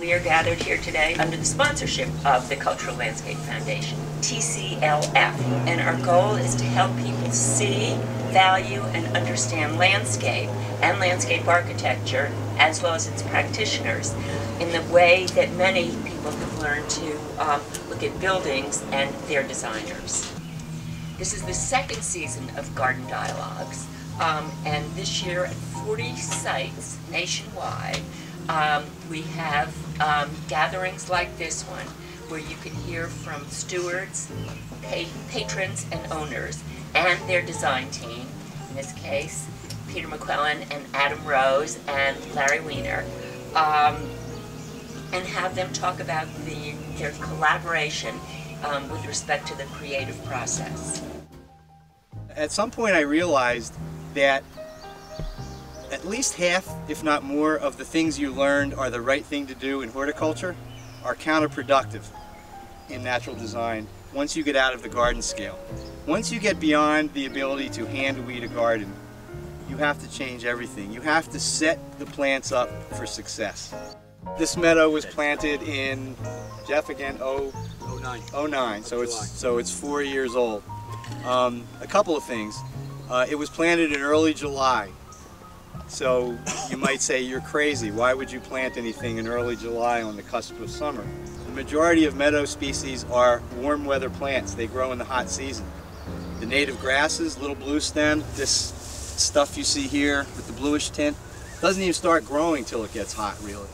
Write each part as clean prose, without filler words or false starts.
We are gathered here today under the sponsorship of the Cultural Landscape Foundation, TCLF, and our goal is to help people see, value, and understand landscape and landscape architecture, as well as its practitioners, in the way that many people have learned to look at buildings and their designers. This is the second season of Garden Dialogues, and this year at 40 sites nationwide, we have gatherings like this one, where you can hear from stewards, patrons, and owners, and their design team, in this case, Peter McQuillan and Adam Rose and Larry Weaner, and have them talk about their collaboration with respect to the creative process. At some point I realized that at least half, if not more, of the things you learned are the right thing to do in horticulture are counterproductive in natural design once you get out of the garden scale. Once you get beyond the ability to hand weed a garden, you have to change everything. You have to set the plants up for success. This meadow was planted in, Jeff again, 09, so it's 4 years old. A couple of things. It was planted in early July. So you might say, you're crazy. Why would you plant anything in early July on the cusp of summer? The majority of meadow species are warm weather plants. They grow in the hot season. The native grasses, little blue stem, this stuff you see here with the bluish tint, doesn't even start growing till it gets hot, really.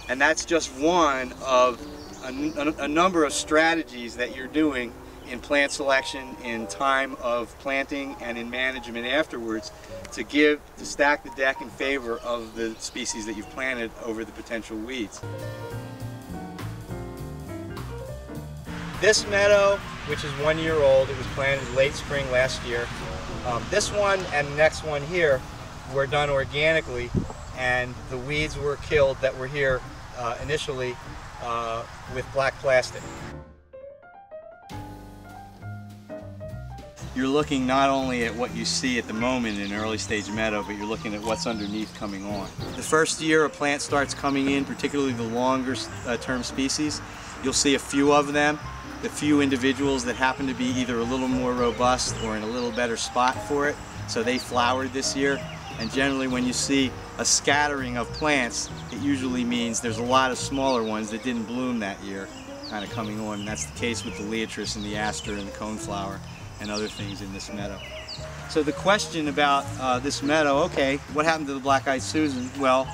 And that's just one of a number of strategies that you're doing in plant selection, in time of planting, and in management afterwards to stack the deck in favor of the species that you've planted over the potential weeds. This meadow, which is 1 year old, it was planted late spring last year. This one and the next one here were done organically, and the weeds were killed that were here initially with black plastic. You're looking not only at what you see at the moment in early stage meadow, but you're looking at what's underneath coming on. The first year a plant starts coming in, particularly the longer term species, you'll see a few of them, the few individuals that happen to be either a little more robust or in a little better spot for it, so they flowered this year. And generally when you see a scattering of plants, it usually means there's a lot of smaller ones that didn't bloom that year kind of coming on, and that's the case with the liatris and the aster and the coneflower and other things in this meadow. So the question about this meadow, okay, what happened to the black-eyed Susan? Well,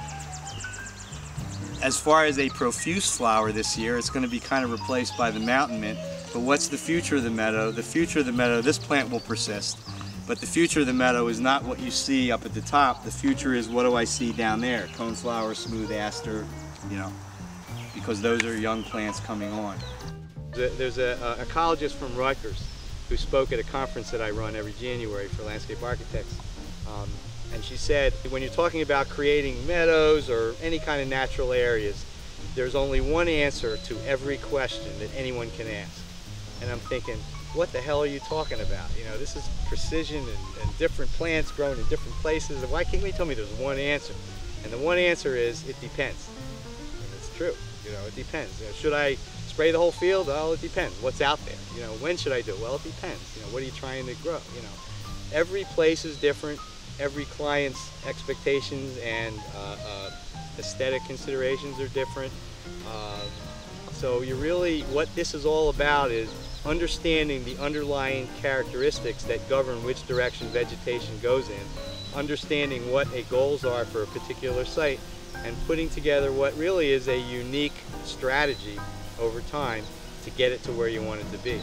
as far as a profuse flower this year, it's going to be kind of replaced by the mountain mint. But what's the future of the meadow? The future of the meadow, this plant will persist, but the future of the meadow is not what you see up at the top. The future is, what do I see down there? Coneflower, smooth aster, you know, because those are young plants coming on. There's an ecologist from Rutgers who spoke at a conference that I run every January for landscape architects. And she said, when you're talking about creating meadows or any kind of natural areas, there's only one answer to every question that anyone can ask. And I'm thinking, what the hell are you talking about? You know, this is precision and different plants growing in different places. Why can't you tell me there's one answer? And the one answer is, it depends. And it's true, you know, it depends. You know, should I spray the whole field? Well, it depends. What's out there? You know, when should I do it? Well, it depends. You know, what are you trying to grow? You know, every place is different. Every client's expectations and aesthetic considerations are different. So you really, what this is all about is understanding the underlying characteristics that govern which direction vegetation goes in, understanding what goals are for a particular site, and putting together what really is a unique strategy over time to get it to where you want it to be.